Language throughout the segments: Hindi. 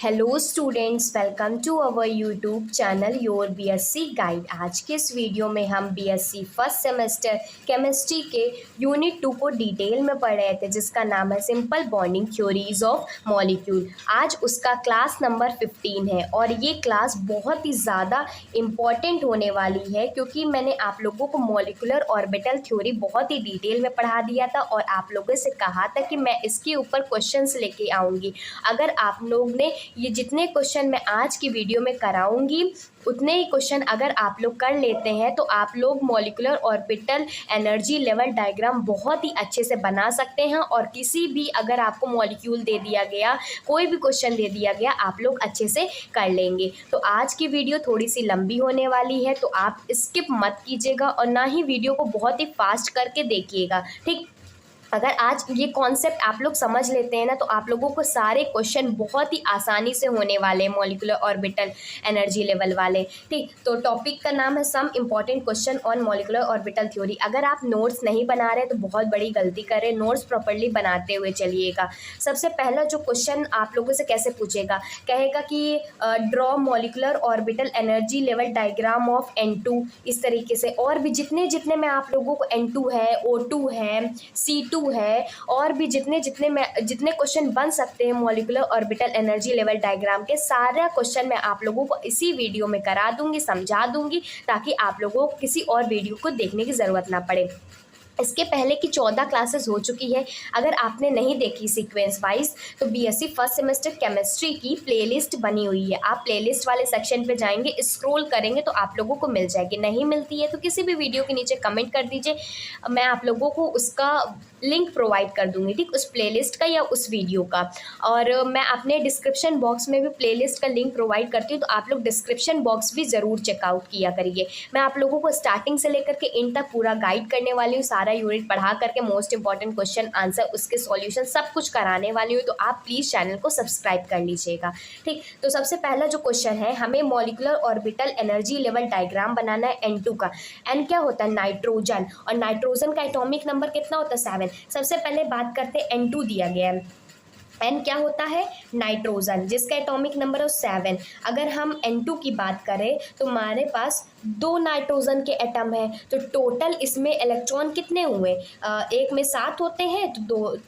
Hello students, welcome to our YouTube channel your BSc guide. आज के इस वीडियो में हम बीएससी फर्स्ट सेमेस्टर केमिस्ट्री के यूनिट 2 को डिटेल में पढ़ रहे थे, जिसका नाम है simple bonding theories of molecule. आज उसका क्लास नंबर 15 है और ये क्लास बहुत ही ज़्यादा इम्पॉर्टेंट होने वाली है, क्योंकि मैंने आप लोगों को मॉलिक्यूलर ऑर्बिटल थ्योरी बहुत ही डिटेल में पढ़ा दिया था और आप लोगों से कहा था कि मैं इसके ऊपर क्वेश्चंस लेके आऊँगी। अगर आप लोग ने ये जितने क्वेश्चन मैं आज की वीडियो में कराऊंगी उतने ही क्वेश्चन अगर आप लोग कर लेते हैं तो आप लोग molecular orbital energy level diagram बहुत ही अच्छे से बना सकते हैं। और किसी भी अगर आपको मॉलिक्यूल दे दिया गया, कोई भी क्वेश्चन दे दिया गया, आप लोग अच्छे से कर लेंगे। तो आज की वीडियो थोड़ी सी लंबी होने वाली है, तो आप स्किप मत कीजिएगा और ना ही वीडियो को बहुत ही फास्ट करके देखिएगा, ठीक। अगर आज ये कॉन्सेप्ट आप लोग समझ लेते हैं ना, तो आप लोगों को सारे क्वेश्चन बहुत ही आसानी से होने वाले हैं मॉलिक्यूलर ऑर्बिटल एनर्जी लेवल वाले, ठीक। तो टॉपिक का नाम है some important question on molecular orbital theory. अगर आप नोट्स नहीं बना रहे तो बहुत बड़ी गलती करें, नोट्स प्रॉपर्ली बनाते हुए चलिएगा। सबसे पहला जो क्वेश्चन आप लोगों से कैसे पूछेगा, कहेगा कि draw molecular orbital energy level diagram of N2, इस तरीके से। और भी जितने जितने मैं आप लोगों को N2 है, O2 है, C2 है, और भी जितने क्वेश्चन बन सकते हैं molecular orbital energy level diagram के, सारा क्वेश्चन मैं आप लोगों को इसी वीडियो में करा दूंगी, समझा दूंगी, ताकि आप लोगों को किसी और वीडियो को देखने की ज़रूरत ना पड़े। इसके पहले की 14 क्लासेस हो चुकी है। अगर आपने नहीं देखी सीक्वेंस वाइज, तो बीएससी फर्स्ट सेमेस्टर केमिस्ट्री की प्लेलिस्ट बनी हुई है। आप प्लेलिस्ट वाले सेक्शन पे जाएंगे, स्क्रॉल करेंगे तो आप लोगों को मिल जाएगी। नहीं मिलती है तो किसी भी वीडियो के नीचे कमेंट कर दीजिए, मैं आप लोगों को उसका लिंक प्रोवाइड कर दूंगी, ठीक, उस प्लेलिस्ट का या उस वीडियो का। और मैं अपने डिस्क्रिप्शन बॉक्स में भी प्लेलिस्ट का लिंक प्रोवाइड करती हूँ, तो आप लोग डिस्क्रिप्शन बॉक्स भी ज़रूर चेकआउट किया करिए। मैं आप लोगों को स्टार्टिंग से लेकर के एंड तक पूरा गाइड करने वाली हूँ, सारा यूनिट पढ़ा करके मोस्ट इंपॉर्टेंट क्वेश्चन आंसर, उसके सॉल्यूशन सब कुछ कराने वाली हूँ। तो आप प्लीज़ चैनल को सब्सक्राइब कर लीजिएगा, ठीक। तो सबसे पहला जो क्वेश्चन है, हमें molecular orbital energy level diagram बनाना है N2 का। N क्या होता है? नाइट्रोजन। और नाइट्रोजन का एटॉमिक नंबर कितना होता है? 7। सबसे पहले बात करते हैं, N2 दिया गया है। N क्या होता है? नाइट्रोजन, जिसका एटॉमिक नंबर है 7। अगर हम N2 की बात करें तो हमारे पास 2 नाइट्रोजन के एटम है, तो टोटल इसमें इलेक्ट्रॉन कितने हुए? एक में 7 होते हैं, तो 2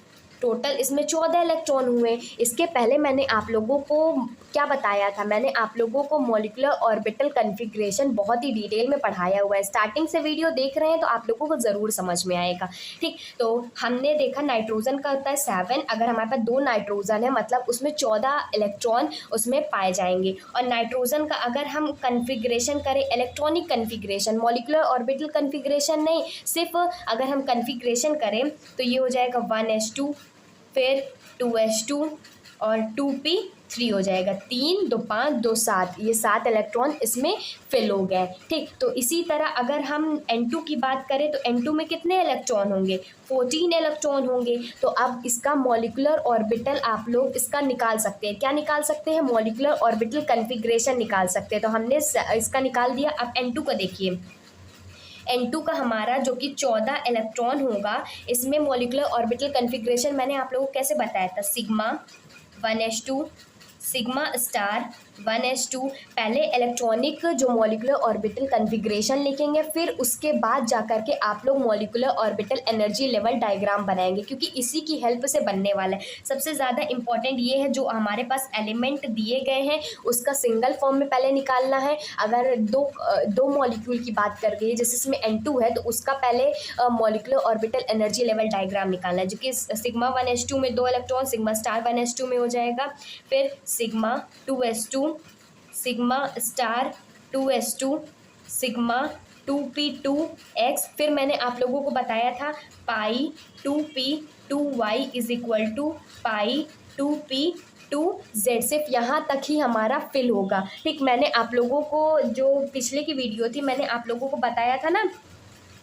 टोटल इसमें 14 इलेक्ट्रॉन हुए। इसके पहले मैंने आप लोगों को क्या बताया था? मैंने आप लोगों को मॉलिक्यूलर ऑर्बिटल कन्फिग्रेशन बहुत ही डिटेल में पढ़ाया हुआ है। स्टार्टिंग से वीडियो देख रहे हैं तो आप लोगों को ज़रूर समझ में आएगा, ठीक। तो हमने देखा नाइट्रोजन का होता है 7। अगर हमारे पास 2 नाइट्रोजन है, मतलब उसमें 14 इलेक्ट्रॉन उसमें पाए जाएंगे। और नाइट्रोजन का अगर हम कन्फिग्रेशन करें, electronic configuration, molecular orbital configuration नहीं, सिर्फ अगर हम कन्फिग्रेशन करें तो ये हो जाएगा 1s2, फिर 2s2 और 2p3 हो जाएगा। 3 2 5 2 7, ये 7 इलेक्ट्रॉन इसमें फिल हो गए, ठीक। तो इसी तरह अगर हम N2 की बात करें तो N2 में कितने इलेक्ट्रॉन होंगे? 14 इलेक्ट्रॉन होंगे। तो अब इसका मॉलिक्यूलर ऑर्बिटल आप लोग इसका निकाल सकते हैं। क्या निकाल सकते हैं? मॉलिक्यूलर ऑर्बिटल कन्फिग्रेशन निकाल सकते हैं। तो हमने इसका निकाल दिया। अब N2 का देखिए, N2 का हमारा जो कि 14 इलेक्ट्रॉन होगा, इसमें मॉलिक्यूलर ऑर्बिटल कन्फिग्रेशन मैंने आप लोगों को कैसे बताया था? Sigma 1s2, sigma star 1s2। पहले इलेक्ट्रॉनिक जो मॉलिक्यूलर ऑर्बिटल कन्फिग्रेशन लिखेंगे, फिर उसके बाद जाकर के आप लोग molecular orbital energy level diagram बनाएंगे, क्योंकि इसी की हेल्प से बनने वाला है। सबसे ज़्यादा इंपॉर्टेंट ये है, जो हमारे पास एलिमेंट दिए गए हैं उसका सिंगल फॉर्म में पहले निकालना है। अगर दो मॉलिक्यूल की बात कर गई, जैसे इसमें N2 है, तो उसका पहले molecular orbital energy level diagram निकालना है, जो कि सिग्मा 1s2 में 2 इलेक्ट्रॉन, सिग्मा स्टार 1s2 में हो जाएगा, फिर sigma 2s2, sigma star 2s2, sigma 2p2x। फिर मैंने आप लोगों को बताया था pi 2p2y is equal to pi 2p2z। सिर्फ यहाँ तक ही हमारा फिल होगा, ठीक। मैंने आप लोगों को जो पिछले की वीडियो थी, मैंने आप लोगों को बताया था ना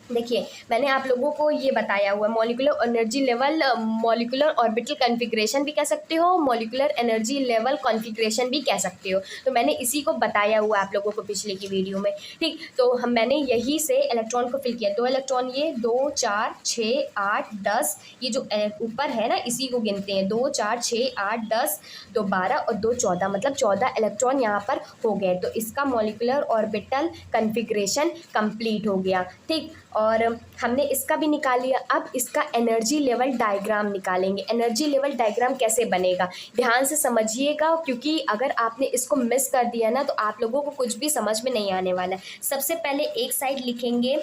देखिए, मैंने आप लोगों को ये बताया हुआ है molecular energy level, molecular orbital configuration भी कह सकते हो, मॉलिक्यूलर एनर्जी लेवल कॉन्फ़िगरेशन भी कह सकते हो। तो मैंने इसी को बताया हुआ है आप लोगों को पिछले की वीडियो में, ठीक। तो मैंने यहीं से इलेक्ट्रॉन को फिल किया। 2 इलेक्ट्रॉन, ये 2 4 6 8 10, ये जो ऊपर है ना, इसी को गिनते हैं। 2 4 6 8 10, 2 12 और 2 14, मतलब 14 इलेक्ट्रॉन यहाँ पर हो गए। तो इसका मॉलिक्यूलर ऑर्बिटल कॉन्फ़िगरेशन कंप्लीट हो गया, ठीक। और हमने इसका भी निकाल लिया। अब इसका एनर्जी लेवल डायग्राम निकालेंगे। एनर्जी लेवल डायग्राम कैसे बनेगा, ध्यान से समझिएगा, क्योंकि अगर आपने इसको मिस कर दिया ना तो आप लोगों को कुछ भी समझ में नहीं आने वाला है। सबसे पहले एक साइड लिखेंगे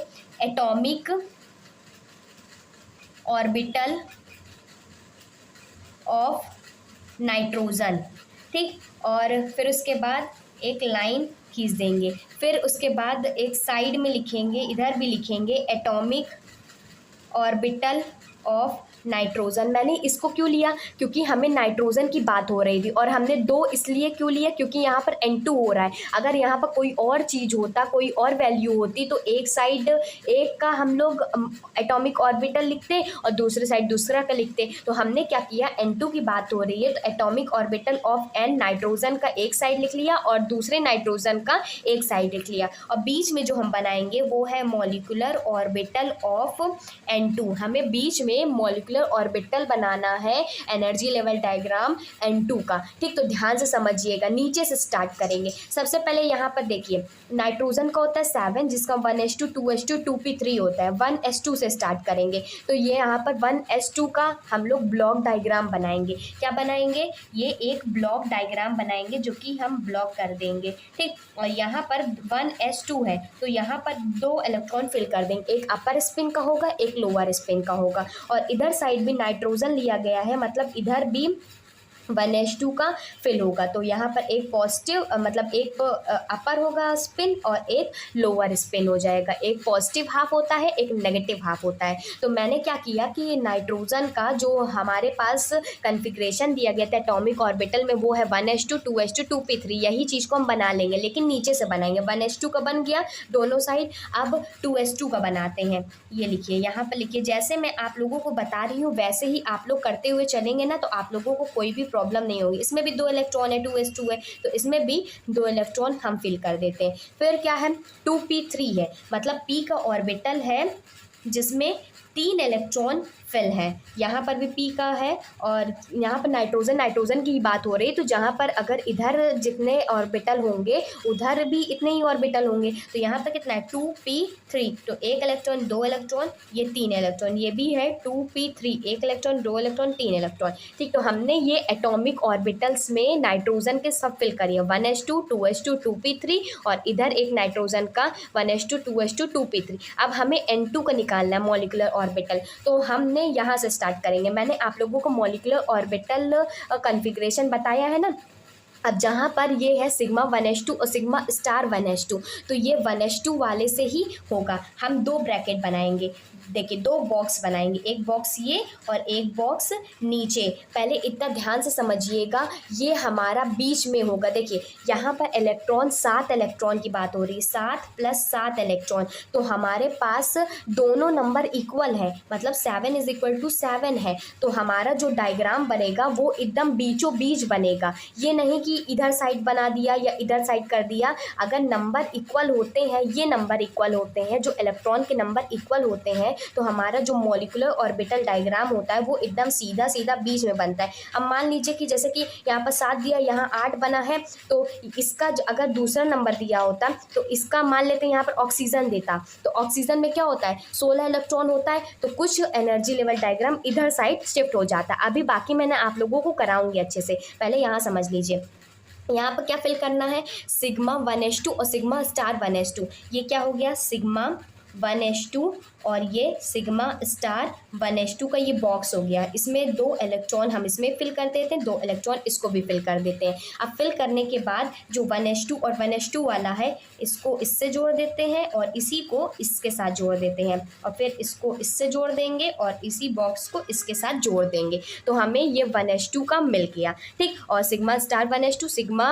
एटॉमिक ऑर्बिटल ऑफ नाइट्रोजन, ठीक। और फिर उसके बाद एक लाइन खींच देंगे। फिर उसके बाद एक साइड में लिखेंगे, इधर भी लिखेंगे एटॉमिक ऑर्बिटल ऑफ नाइट्रोजन। मैंने इसको क्यों लिया, क्योंकि हमें नाइट्रोजन की बात हो रही थी, और हमने 2 इसलिए क्यों लिया, क्योंकि यहाँ पर N2 हो रहा है। अगर यहाँ पर कोई और चीज़ होता, कोई और वैल्यू होती, तो एक साइड एक का हम लोग एटॉमिक ऑर्बिटल लिखते और दूसरे साइड दूसरा का लिखते। तो हमने क्या किया, N2 की बात हो रही है तो atomic orbital of N, nitrogen का एक साइड लिख लिया और दूसरे नाइट्रोजन का एक साइड लिख लिया। और बीच में जो हम बनाएंगे वो है मॉलिक्यूलर ऑर्बिटल ऑफ N2। हमें बीच में मॉलिक्यूलर ऑर्बिटल बनाना है, एनर्जी लेवल डायग्राम N2 का, ठीक। तो ध्यान से समझिएगा, नीचे से स्टार्ट करेंगे। सबसे पहले यहाँ पर देखिए, नाइट्रोजन का होता है 7, जिसका 1s2 2s2 2p3 होता है। 1s2 से स्टार्ट करेंगे। तो ये यहाँ पर 1s2 का हम लोग ब्लॉक डायग्राम बनाएंगे। क्या बनाएंगे, ये एक ब्लॉक डायग्राम बनाएंगे जो कि हम ब्लॉक कर देंगे, ठीक। और यहाँ पर 1s2 है तो यहाँ पर 2 इलेक्ट्रॉन फिल कर देंगे, एक अपर स्पिन का होगा, एक लोअर स्पिन का होगा। और इधर साइड भी नाइट्रोजन लिया गया है, मतलब इधर भी 1s2 का फिल होगा। तो यहाँ पर एक पॉजिटिव, मतलब एक अपर होगा स्पिन और एक लोअर स्पिन हो जाएगा। एक पॉजिटिव हाफ होता है, एक नेगेटिव हाफ होता है। तो मैंने क्या किया कि नाइट्रोजन का जो हमारे पास कॉन्फ़िगरेशन दिया गया था एटॉमिक ऑर्बिटल में, वो है 1s2 2s2 2p3। यही चीज़ को हम बना लेंगे, लेकिन नीचे से बनाएंगे। 1s2 का बन गया दोनों साइड, अब 2s2 का बनाते हैं। ये लिखिए, यहाँ पर लिखिए, जैसे मैं आप लोगों को बता रही हूँ वैसे ही आप लोग करते हुए चलेंगे ना, तो आप लोगों को कोई भी प्रॉब्लम नहीं होगी। इसमें भी 2 इलेक्ट्रॉन है, 2s2 है, तो इसमें भी 2 इलेक्ट्रॉन हम फिल कर देते हैं। फिर क्या है, 2p3 है, मतलब p का ऑर्बिटल है जिसमें 3 इलेक्ट्रॉन फिल है। यहाँ पर भी p का है, और यहाँ पर नाइट्रोजन की बात हो रही है। तो जहाँ पर अगर इधर जितने ऑर्बिटल होंगे उधर भी इतने ही ऑर्बिटल होंगे। तो यहाँ पर कितना है, 2p3, तो 1 इलेक्ट्रॉन 2 इलेक्ट्रॉन, ये 3 इलेक्ट्रॉन, ये भी है 2p3, 1 इलेक्ट्रॉन 2 इलेक्ट्रॉन 3 इलेक्ट्रॉन, ठीक। तो हमने ये एटॉमिक ऑर्बिटल्स में नाइट्रोजन के सब फिल करिए, 1s2 2s2 2p3, और इधर एक नाइट्रोजन का 1s2 2s2 2p3। अब हमें N2 का निकालना है, मॉलिक्यूलर ऑर्बिटल। तो हमने यहाँ से स्टार्ट करेंगे। मैंने आप लोगों को मॉलिक्यूलर ऑर्बिटल कॉन्फ़िगरेशन बताया है ना। अब जहाँ पर ये है सिग्मा 1s2 और सिग्मा स्टार 1s2, तो ये 1s2 वाले से ही होगा। हम 2 ब्रैकेट बनाएंगे, देखिए 2 बॉक्स बनाएंगे, एक बॉक्स ये और एक बॉक्स नीचे। पहले इतना ध्यान से समझिएगा, ये हमारा बीच में होगा। देखिए यहाँ पर इलेक्ट्रॉन 7 इलेक्ट्रॉन की बात हो रही है, 7 + 7 इलेक्ट्रॉन। तो हमारे पास दोनों नंबर इक्वल है, मतलब 7 = 7 है। तो हमारा जो डायग्राम बनेगा वो एकदम बीचों बीच बनेगा। ये नहीं कि इधर साइड बना दिया या इधर साइड कर दिया। अगर नंबर इक्वल होते हैं, ये नंबर इक्वल होते हैं, जो इलेक्ट्रॉन के नंबर इक्वल होते हैं, तो हमारा जो मॉलिक्यूलर ऑर्बिटल डायग्राम होता है वो एकदम सीधा सीधा बीच में बनता है। अब मान लीजिए कि जैसे कि यहाँ पर 7 दिया, यहाँ 8 बना है, तो इसका अगर दूसरा नंबर दिया होता तो इसका मान लेते हैं यहाँ पर ऑक्सीजन देता, तो ऑक्सीजन में क्या होता है, 16 इलेक्ट्रॉन होता है। तो कुछ एनर्जी लेवल डायग्राम इधर साइड शिफ्ट हो जाता है। अभी बाकी मैंने आप लोगों को कराऊंगी अच्छे से, पहले यहाँ समझ लीजिए। यहाँ पर क्या फिल करना है, सिग्मा 1s2 और सिग्मा स्टार 1s2। ये क्या हो गया, सिग्मा 1s2 और ये सिग्मा स्टार 1s2 का ये बॉक्स हो गया। इसमें 2 इलेक्ट्रॉन हम इसमें फिल कर देते हैं, 2 इलेक्ट्रॉन इसको भी फिल कर देते हैं। अब फिल करने के बाद जो 1s2 और 1s2 वाला है, इसको इससे जोड़ देते हैं और इसी को इसके साथ जोड़ देते हैं, और फिर इसको इससे जोड़ देंगे और इसी बॉक्स को इसके साथ जोड़ देंगे। तो हमें ये 1s2 का मिल गया, ठीक। और sigma star 1s2 sigma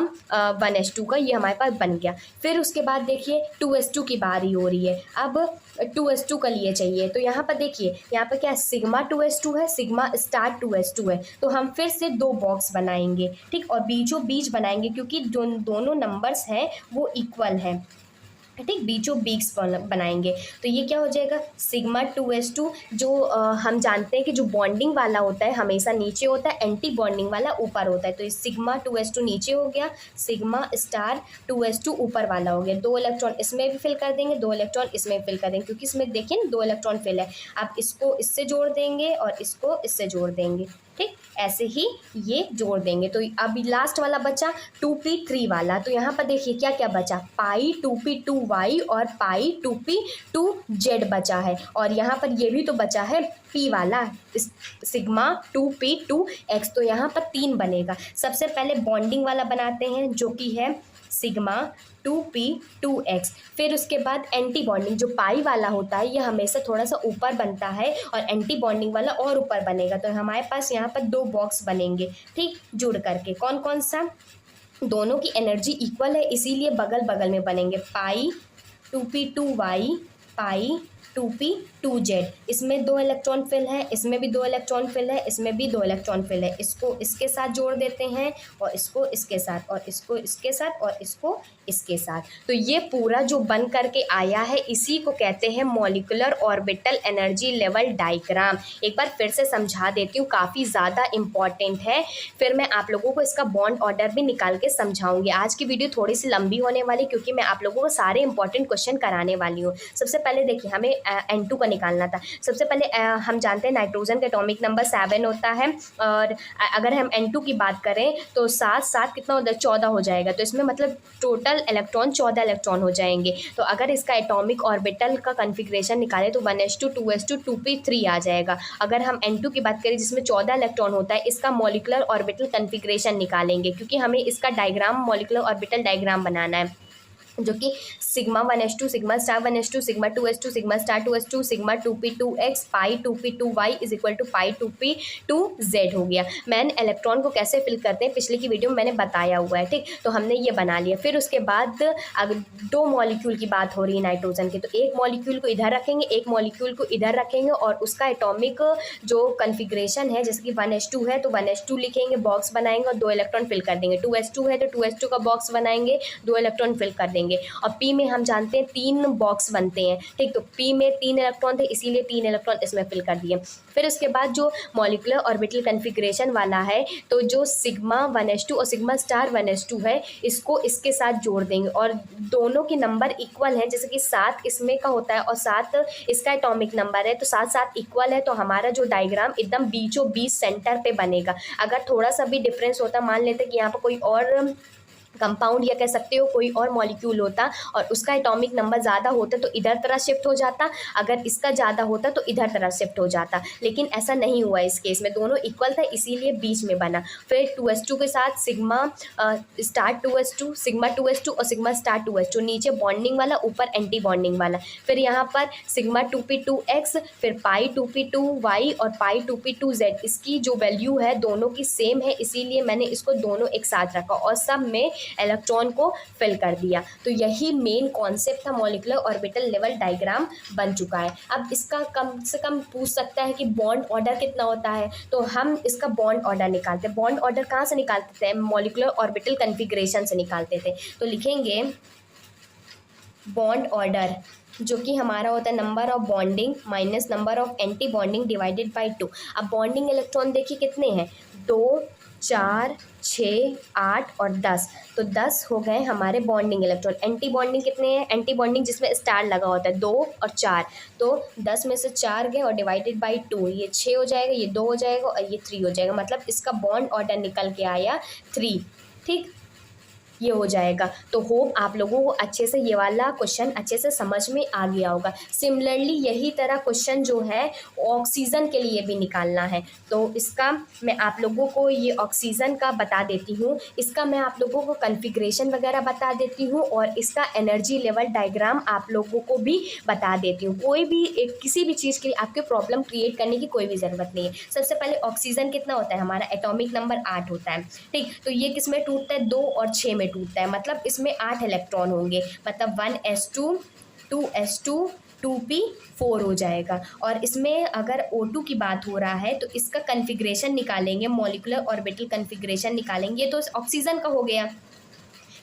1s2 का ये हमारे पास बन गया। फिर उसके बाद देखिए 2s2 की बारी हो रही है। अब 2s2 का लिए ये चाहिए। तो यहाँ पर देखिए, यहाँ पर क्या है, सिग्मा 2s2 है, सिग्मा स्टार 2s2 है। तो हम फिर से 2 बॉक्स बनाएंगे, ठीक, और बीचों बीच बनाएंगे क्योंकि दोनों नंबर्स हैं वो इक्वल हैं, ठीक, बीचों बीच बनाएंगे। तो ये क्या हो जाएगा, सिग्मा 2s2, जो हम जानते हैं कि जो बॉन्डिंग वाला होता है हमेशा नीचे होता है, एंटी बॉन्डिंग वाला ऊपर होता है। तो ये सिग्मा 2s2 नीचे हो गया, सिग्मा स्टार 2s2 ऊपर वाला हो गया। 2 इलेक्ट्रॉन इसमें भी फिल कर देंगे, 2 इलेक्ट्रॉन इसमें फिल कर देंगे, क्योंकि इसमें देखिए ना 2 इलेक्ट्रॉन फिल है। अब इसको इससे जोड़ देंगे और इसको इससे जोड़ देंगे, ठीक, ऐसे ही ये जोड़ देंगे। तो अभी लास्ट वाला बचा 2p3 वाला। तो यहाँ पर देखिए क्या क्या बचा, पाई 2p2y और पाई 2p2z बचा है, और यहाँ पर ये भी तो बचा है p वाला, सिग्मा 2p2x। तो यहाँ पर 3 बनेगा। सबसे पहले बॉन्डिंग वाला बनाते हैं जो कि है सिग्मा 2p2x। फिर उसके बाद एंटी बॉन्डिंग, जो पाई वाला होता है ये हमेशा थोड़ा सा ऊपर बनता है और एंटी बॉन्डिंग वाला और ऊपर बनेगा। तो हमारे पास यहाँ पर 2 बॉक्स बनेंगे, ठीक, जुड़ करके। कौन कौन सा, दोनों की एनर्जी इक्वल है इसीलिए बगल बगल में बनेंगे, पाई 2p2y, पाई 2p2z। इसमें 2 इलेक्ट्रॉन फिल है, इसमें भी 2 इलेक्ट्रॉन फिल है, इसमें भी 2 इलेक्ट्रॉन फिल है। इसको इसके साथ जोड़ देते हैं और इसको इसके साथ, और इसको इसके साथ, और इसको इसके साथ। तो ये पूरा जो बन करके आया है इसी को कहते हैं molecular orbital energy level diagram. एक बार फिर से समझा देती हूँ, काफ़ी ज़्यादा इम्पॉर्टेंट है। फिर मैं आप लोगों को इसका बॉन्ड ऑर्डर भी निकाल के समझाऊंगी। आज की वीडियो थोड़ी सी लंबी होने वाली क्योंकि मैं आप लोगों को सारे इंपॉर्टेंट क्वेश्चन कराने वाली हूँ। सबसे पहले देखिए, हमें N2 का निकालना था। सबसे पहले हम जानते हैं नाइट्रोजन का एटॉमिक नंबर 7 होता है, और अगर हम N2 की बात करें तो 7 कितना होता है, 14 हो जाएगा। तो इसमें मतलब टोटल इलेक्ट्रॉन 14 इलेक्ट्रॉन हो जाएंगे। तो अगर इसका एटॉमिक ऑर्बिटल का कन्फिग्रेशन निकाले तो 1s2 2s2 2p3 आ जाएगा। अगर हम N2 की बात करें जिसमें 14 इलेक्ट्रॉन होता है, इसका मॉलिक्यूलर ऑर्बिटल कन्फिग्रेशन निकालेंगे क्योंकि हमें इसका डायग्राम, मॉलिक्यूलर ऑर्बिटल डायग्राम बनाना है, जो कि sigma 1s2 sigma star 1s2 sigma 2s2 sigma star 2s2 sigma 2p2x pi 2p2y is equal to pi 2p2z हो गया। मैंने इलेक्ट्रॉन को कैसे फिल करते हैं पिछली की वीडियो में मैंने बताया हुआ है, ठीक। तो हमने ये बना लिया। फिर उसके बाद अगर 2 मॉलिक्यूल की बात हो रही है नाइट्रोजन की, तो एक मॉलिक्यूल को इधर रखेंगे, एक मॉलिक्यूल को इधर रखेंगे, और उसका एटॉमिक जो कन्फिग्रेशन है, जैसे कि 1s2 है तो 1s2 लिखेंगे, बॉक्स बनाएंगे और 2 इलेक्ट्रॉन फिल कर देंगे। 2s2 है तो 2s2 का बॉक्स बनाएंगे, 2 इलेक्ट्रॉन फिल कर देंगे। और P में हम जानते हैं 3 बॉक्स बनते हैं, ठीक। तो P में 3 इलेक्ट्रॉन थे इसीलिए 3 इलेक्ट्रॉन इसमें फिल कर दिए। फिर उसके बाद जो मॉलिक्यूलर ऑर्बिटल कन्फिग्रेशन वाला है, तो जो सिग्मा 1s2 और सिग्मा स्टार 1s2 है, इसको इसके साथ जोड़ देंगे, और दोनों के नंबर इक्वल हैं। जैसे कि 7 इसमें का होता है और 7 इसका एटॉमिक नंबर है, तो 7 7 इक्वल है। तो हमारा जो डायग्राम एकदम बीचों बीच सेंटर पे बनेगा। अगर थोड़ा सा भी डिफरेंस होता, मान लेते कि यहाँ पर कोई और कंपाउंड या कह सकते हो कोई और मॉलिक्यूल होता और उसका एटॉमिक नंबर ज़्यादा होता तो इधर तरह शिफ्ट हो जाता, अगर इसका ज़्यादा होता तो इधर तरह शिफ्ट हो जाता, लेकिन ऐसा नहीं हुआ इस केस में, दोनों इक्वल था इसीलिए बीच में बना। फिर 2s2 के साथ sigma star 2s2 sigma 2s2 और सिग्मा स्टार 2s2, नीचे बॉन्डिंग वाला ऊपर एंटी बॉन्डिंग वाला। फिर यहाँ पर सिग्मा 2p2x, फिर पाई 2p2y और पाई 2p2z, इसकी जो वैल्यू है दोनों की सेम है इसीलिए मैंने इसको दोनों एक साथ रखा और सब में इलेक्ट्रॉन को फिल कर दिया। तो यही मेन कॉन्सेप्ट था, मॉलिक्यूलर ऑर्बिटल लेवल डायग्राम बन चुका है। अब इसका कम से कम पूछ सकता है कि बॉन्ड ऑर्डर कितना होता है, तो हम इसका बॉन्ड ऑर्डर निकालते हैं। बॉन्ड ऑर्डर कहाँ से निकालते थे, मॉलिक्यूलर ऑर्बिटल कन्फिग्रेशन से निकालते थे। तो लिखेंगे बॉन्ड ऑर्डर, जो कि हमारा होता है number of bonding minus number of anti bonding divided by 2। अब बॉन्डिंग इलेक्ट्रॉन देखिए कितने हैं, 2 4 6 8 और 10, तो 10 हो गए हमारे बॉन्डिंग इलेक्ट्रॉन। एंटी बॉन्डिंग कितने हैं, एंटी बॉन्डिंग जिसमें स्टार लगा होता है 2 और 4, तो 10 में से 4 गए और डिवाइडेड बाय 2, ये 6 हो जाएगा, ये 2 हो जाएगा और ये 3 हो जाएगा। मतलब इसका बॉन्ड ऑर्डर निकल के आया 3, ठीक, ये हो जाएगा। तो होप आप लोगों को अच्छे से ये वाला क्वेश्चन अच्छे से समझ में आ गया होगा। सिमिलरली यही तरह क्वेश्चन जो है ऑक्सीजन के लिए भी निकालना है, तो इसका मैं आप लोगों को ये ऑक्सीजन का बता देती हूँ, इसका मैं आप लोगों को कन्फिग्रेशन वगैरह बता देती हूँ और इसका एनर्जी लेवल डायग्राम आप लोगों को भी बता देती हूँ। कोई भी किसी भी चीज़ के लिए आपके प्रॉब्लम क्रिएट करने की कोई भी ज़रूरत नहीं है। सबसे पहले ऑक्सीजन कितना होता है, हमारा एटॉमिक नंबर 8 होता है, ठीक। तो ये किस में टूटता है, 2 और 6 में टूटता है, मतलब इसमें 8 इलेक्ट्रॉन होंगे, मतलब 1s2 2s2 2p4 हो जाएगा। और इसमें अगर O2 की बात हो रहा है तो इसका कन्फिग्रेशन निकालेंगे, मॉलिक्यूलर ऑर्बिटल कन्फिग्रेशन निकालेंगे। ये तो ऑक्सीजन का हो गया।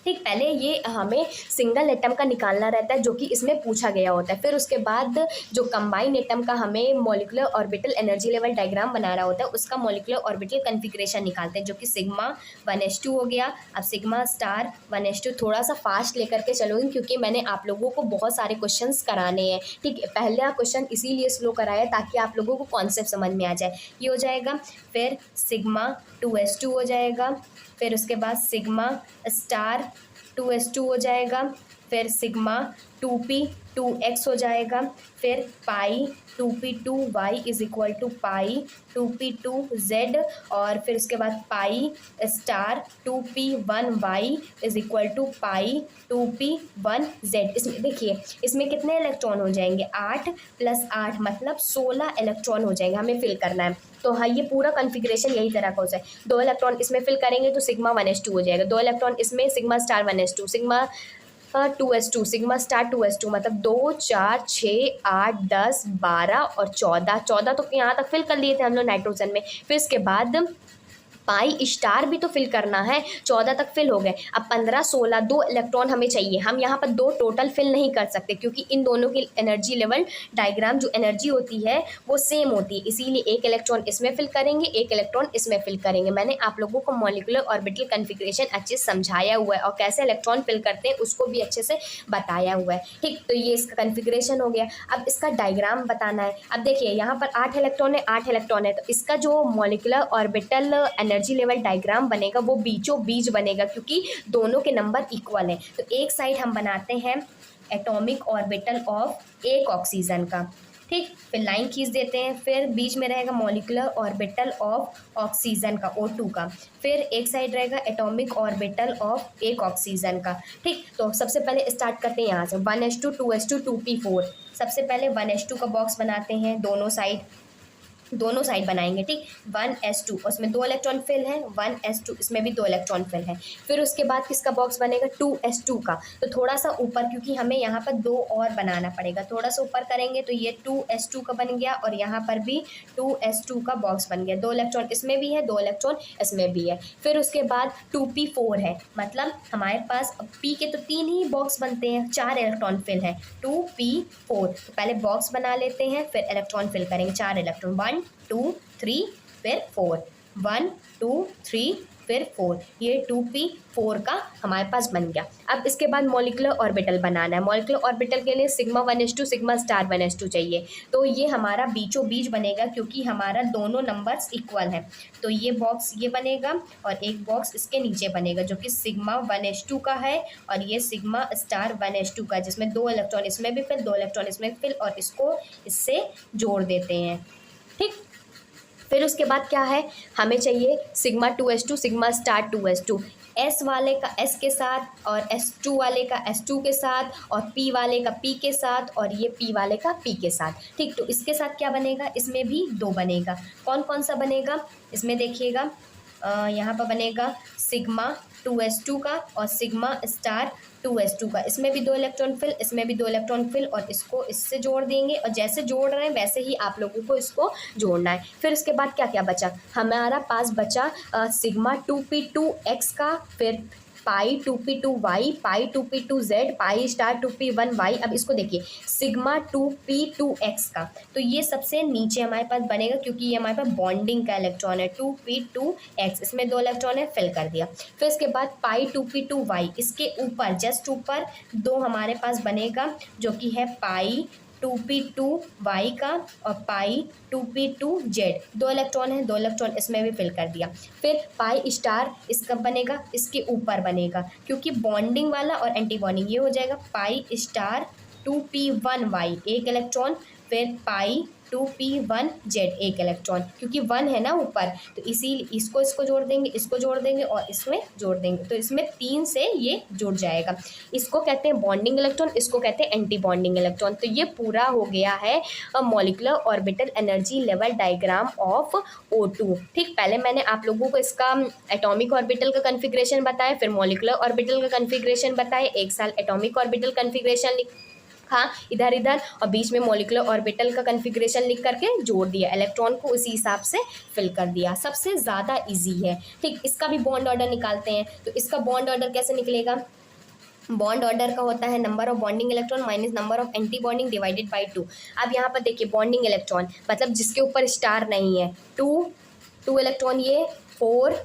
ठीक, पहले ये हमें सिंगल एटम का निकालना रहता है जो कि इसमें पूछा गया होता है। फिर उसके बाद जो कंबाइन एटम का हमें molecular orbital energy level diagram बनाना होता है, उसका मॉलिक्यूलर ऑर्बिटल कन्फिग्रेशन निकालते हैं, जो कि सिग्मा 1s2 हो गया। अब सिग्मा स्टार 1s2 थोड़ा सा फास्ट लेकर के चलूँगी क्योंकि मैंने आप लोगों को बहुत सारे क्वेश्चंस कराने हैं। ठीक है, पहला क्वेश्चन इसीलिए स्लो कराया ताकि आप लोगों को कॉन्सेप्ट समझ में आ जाए। ये हो जाएगा, फिर सिग्मा 2s2 हो जाएगा, फिर उसके बाद सिग्मा स्टार 2s2 हो जाएगा, फिर सिग्मा 2p2x हो जाएगा, फिर pi 2p2y is equal to pi 2p2z, और फिर उसके बाद pi star 2p1y is equal to pi 2p1z। इसमें देखिए, इसमें कितने इलेक्ट्रॉन हो जाएंगे, 8 + 8 मतलब 16 इलेक्ट्रॉन हो जाएंगे, हमें फिल करना है। तो हाँ, ये पूरा कॉन्फ़िगरेशन यही तरह का हो जाए। 2 इलेक्ट्रॉन इसमें फिल करेंगे तो सिग्मा 1s2 हो जाएगा, 2 इलेक्ट्रॉन इसमें sigma star 1s2, sigma 2s2, sigma star 2s2 मतलब 2 4 6 8 10 12 और 14 तो यहाँ तक फिल कर लिए थे हम लोग नाइट्रोजन में। फिर इसके बाद पाई स्टार भी तो फिल करना है, 14 तक फिल हो गए। अब 15 16 2 इलेक्ट्रॉन हमें चाहिए। हम यहाँ पर 2 टोटल फिल नहीं कर सकते क्योंकि इन दोनों की एनर्जी लेवल डायग्राम जो एनर्जी होती है वो सेम होती है, इसीलिए एक इलेक्ट्रॉन इसमें फिल करेंगे, एक इलेक्ट्रॉन इसमें फिल करेंगे। मैंने आप लोगों को मॉलिक्यूलर ऑर्बिटल कन्फिग्रेशन अच्छे से समझाया हुआ है और कैसे इलेक्ट्रॉन फिल करते हैं उसको भी अच्छे से बताया हुआ है। ठीक, तो ये इसका कन्फिग्रेशन हो गया। अब इसका डायग्राम बताना है। अब देखिए, यहाँ पर 8 इलेक्ट्रॉन है, 8 इलेक्ट्रॉन है, तो इसका जो molecular orbital energy level diagram बनेगा वो बीचों बीच बनेगा क्योंकि दोनों के नंबर इक्वल हैं। तो एक साइड हम बनाते हैं एटॉमिक ऑर्बिटल ऑफ एक ऑक्सीजन का। ठीक, फिर लाइन खींच देते हैं, फिर बीच में रहेगा मॉलिक्यूलर ऑर्बिटल ऑफ ऑक्सीजन का O2 का, फिर एक साइड रहेगा एटॉमिक ऑर्बिटल ऑफ एक ऑक्सीजन का। ठीक, तो सबसे पहले स्टार्ट करते हैं यहाँ से 1s2 2s2 2p4। सबसे पहले 1s2 का बॉक्स बनाते हैं, दोनों साइड बनाएंगे। ठीक, 1s2 उसमें 2 इलेक्ट्रॉन फिल है, 1s2 इसमें भी 2 इलेक्ट्रॉन फिल है। फिर उसके बाद किसका बॉक्स बनेगा, 2s2 का। तो थोड़ा सा ऊपर, क्योंकि हमें यहाँ पर 2 और बनाना पड़ेगा, थोड़ा सा ऊपर करेंगे तो ये 2s2 का बन गया और यहाँ पर भी 2s2 का बॉक्स बन गया। 2 इलेक्ट्रॉन इसमें भी है, 2 इलेक्ट्रॉन इसमें भी है। फिर उसके बाद 2p4 है, मतलब हमारे पास p के तो 3 ही बॉक्स बनते हैं, 4 इलेक्ट्रॉन फिल है, 2p4। तो पहले बॉक्स बना लेते हैं, फिर इलेक्ट्रॉन फिल करेंगे, 4 इलेक्ट्रॉन, 1 2 3 फिर 4, 1 2 3 फिर 4, ये 2p4 का हमारे पास बन गया। अब इसके बाद मॉलिक्यूलर ऑर्बिटल बनाना है। मॉलिक्यूलर ऑर्बिटल के लिए sigma 1s2 sigma star 1s2 चाहिए, तो ये हमारा बीचों बीच बनेगा क्योंकि हमारा दोनों नंबर्स इक्वल हैं। तो ये बॉक्स ये बनेगा और एक बॉक्स इसके नीचे बनेगा जो कि सिग्मा 1s2 का है और ये सिग्मा स्टार 1s2 का, जिसमें 2 इलेक्ट्रॉन इसमें भी फिल, 2 इलेक्ट्रॉन इसमें फिल, और इसको इससे जोड़ देते हैं। ठीक, फिर उसके बाद क्या है, हमें चाहिए sigma 2s2 sigma star 2s2, S वाले का S के साथ और S2 वाले का S2 के साथ और P वाले का P के साथ और ये P वाले का P के साथ। ठीक, तो इसके साथ क्या बनेगा, इसमें भी 2 बनेगा। कौन कौन सा बनेगा, इसमें देखिएगा, यहाँ पर बनेगा सिग्मा 2s2 का और सिग्मा स्टार 2s2 का, इसमें भी 2 इलेक्ट्रॉन फिल, इसमें भी 2 इलेक्ट्रॉन फिल, और इसको इससे जोड़ देंगे और जैसे जोड़ रहे हैं वैसे ही आप लोगों को इसको जोड़ना है। फिर इसके बाद क्या क्या बचा, हमारा पास बचा सिग्मा 2p2x का, फिर पाई 2p2y, पाई 2p2z, पाई स्टार 2p1y। अब इसको देखिए, सिग्मा 2p2x का, तो ये सबसे नीचे हमारे पास बनेगा क्योंकि ये हमारे पास बॉन्डिंग का इलेक्ट्रॉन है, 2p2x, इसमें 2 इलेक्ट्रॉन है, फिल कर दिया। फिर इसके बाद पाई 2p2y, इसके ऊपर जस्ट ऊपर 2 हमारे पास बनेगा जो कि है पाई 2p2y का और पाई 2p2z, 2 इलेक्ट्रॉन है, 2 इलेक्ट्रॉन इसमें भी फिल कर दिया। फिर पाई स्टार इसका बनेगा, इसके ऊपर बनेगा क्योंकि बॉन्डिंग वाला और एंटी बॉन्डिंग, ये हो जाएगा पाई स्टार 2p1y, 1 इलेक्ट्रॉन, फिर पाई 2p1z, 1 इलेक्ट्रॉन, क्योंकि 1 है ना ऊपर, तो इसी इसको जोड़ देंगे, इसको जोड़ देंगे और इसमें जोड़ देंगे, तो इसमें 3 से ये जुड़ जाएगा। इसको कहते हैं बॉन्डिंग इलेक्ट्रॉन, इसको कहते हैं एंटी बॉन्डिंग इलेक्ट्रॉन। तो ये पूरा हो गया है molecular orbital energy level diagram of O2। ठीक, पहले मैंने आप लोगों को इसका एटॉमिक ऑर्बिटल का कन्फिग्रेशन बताया, फिर मॉलिक्यूलर ऑर्बिटल का कन्फिग्रेशन बताया, एक साल एटॉमिक ऑर्बिटल कन्फिग्रेशन हाँ इधर इधर, और बीच में मॉलिक्यूलर ऑर्बिटल का कन्फिग्रेशन लिख करके जोड़ दिया, इलेक्ट्रॉन को उसी हिसाब से फिल कर दिया। सबसे ज़्यादा इजी है। ठीक, इसका भी बॉन्ड ऑर्डर निकालते हैं। तो इसका बॉन्ड ऑर्डर कैसे निकलेगा? बॉन्ड ऑर्डर का होता है number of bonding electron minus number of anti bonding divided by 2। अब यहाँ पर देखिए बॉन्डिंग इलेक्ट्रॉन मतलब जिसके ऊपर स्टार नहीं है, 2 इलेक्ट्रॉन, ये 4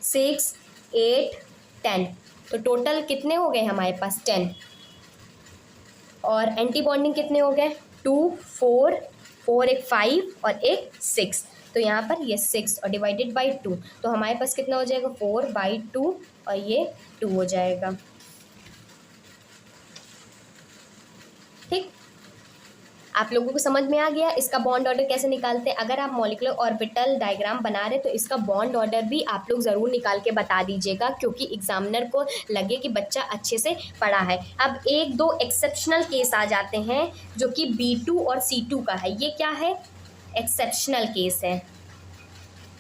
6 8 10, तो टोटल कितने हो गए हमारे पास 10। और एंटी बॉन्डिंग कितने हो गए? 2 4 एक 5 और एक 6, तो यहाँ पर ये 6 और डिवाइडेड बाई 2, तो हमारे पास कितना हो जाएगा? 4/2 और ये 2 हो जाएगा। ठीक, आप लोगों को समझ में आ गया इसका बॉन्ड ऑर्डर कैसे निकालते हैं। अगर आप मॉलिक्यूलर ऑर्बिटल डायग्राम बना रहे तो इसका बॉन्ड ऑर्डर भी आप लोग ज़रूर निकाल के बता दीजिएगा, क्योंकि एग्जामिनर को लगे कि बच्चा अच्छे से पढ़ा है। अब एक दो एक्सेप्शनल केस आ जाते हैं जो कि B2 और C2 का है। ये क्या है? एक्सेप्शनल केस है,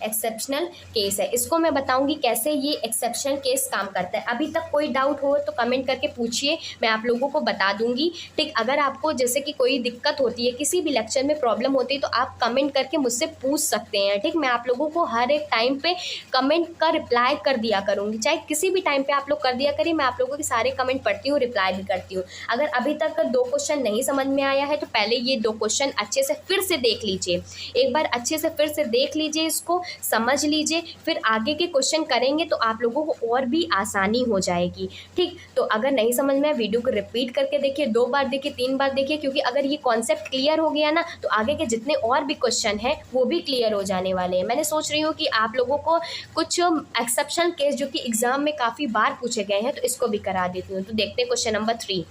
एक्सेप्शनल केस है। इसको मैं बताऊंगी कैसे ये एक्सेप्शनल केस काम करता है। अभी तक कोई डाउट हो तो कमेंट करके पूछिए, मैं आप लोगों को बता दूंगी। ठीक, अगर आपको जैसे कि कोई दिक्कत होती है, किसी भी लेक्चर में प्रॉब्लम होती है, तो आप कमेंट करके मुझसे पूछ सकते हैं। ठीक, मैं आप लोगों को हर एक टाइम पे कमेंट का रिप्लाई कर दिया करूँगी, चाहे किसी भी टाइम पर आप लोग कर दिया करिए, मैं आप लोगों के सारे कमेंट पढ़ती हूँ, रिप्लाई भी करती हूँ। अगर अभी तक 2 क्वेश्चन नहीं समझ में आया है तो पहले ये 2 क्वेश्चन अच्छे से फिर से देख लीजिए, एक बार अच्छे से फिर से देख लीजिए, इसको समझ लीजिए, फिर आगे के क्वेश्चन करेंगे तो आप लोगों को और भी आसानी हो जाएगी। ठीक, तो अगर नहीं समझ में, वीडियो को रिपीट करके देखिए, 2 बार देखिए, 3 बार देखिए, क्योंकि अगर ये कॉन्सेप्ट क्लियर हो गया ना तो आगे के जितने और भी क्वेश्चन हैं वो भी क्लियर हो जाने वाले हैं। मैंने सोच रही हूँ कि आप लोगों को कुछ एक्सेप्शनल केस जो कि एग्जाम में काफ़ी बार पूछे गए हैं तो इसको भी करा देती हूँ। तो देखते हैं क्वेश्चन नंबर 3।